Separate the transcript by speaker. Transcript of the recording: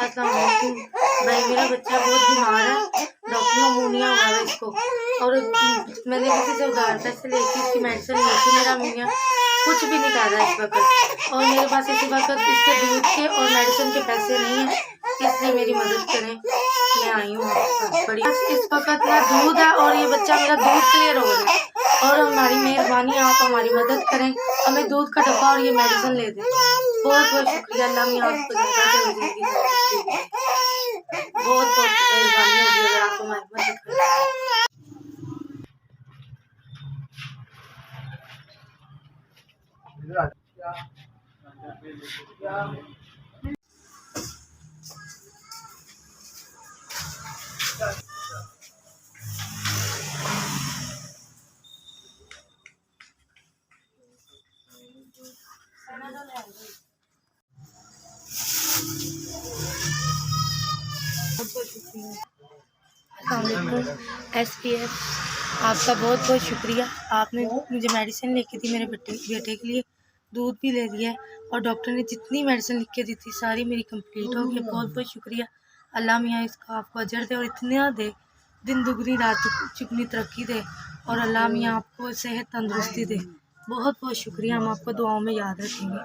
Speaker 1: अस्सलाम वालेकुम। भाई मेरा बच्चा बहुत बीमार है, डॉक्टर नमूनिया हुआ है इसको, और मैंने किसी से उधार पैसे लेके इसकी मेडिसिन ली थी। मेरा मियाँ कुछ भी नहीं कर रहा इस वक्त, और मेरे पास इस वक्त इसके दूध के और मेडिसिन के पैसे नहीं हैं, इसलिए मेरी मदद करें। मैं आई हूँ बड़ी इस वक्त ना दूध है, और ये बच्चा मेरा दूध क्लियर हो रहा है, और हमारी मेहरबानी, आप हमारी मदद करें, हमें दूध का डब्बा और ये मेडिसिन ले दें। बहुत बहुत शुक्रिया। अल्लाह मियाँ आपको ज़्यादा दे, बहुत बहुत मेहरबानी होगी अगर आप हमारी मदद करें। SPF आपका बहुत बहुत शुक्रिया। आपने मुझे मेडिसिन लेके दी, मेरे बेटे के लिए दूध भी ले दिया, और डॉक्टर ने जितनी मेडिसिन लिख के दी थी सारी मेरी कंप्लीट हो गई। बहुत बहुत शुक्रिया। अल्लाह मियाँ इसका आपको अजर दे और इतना दे, दिन दुगनी रात चुगनी तरक्की दे, और अल्लाह मियाँ आपको सेहत तंदुरुस्ती दे। बहुत बहुत शुक्रिया। हम आपको दुआओं में याद रखेंगे।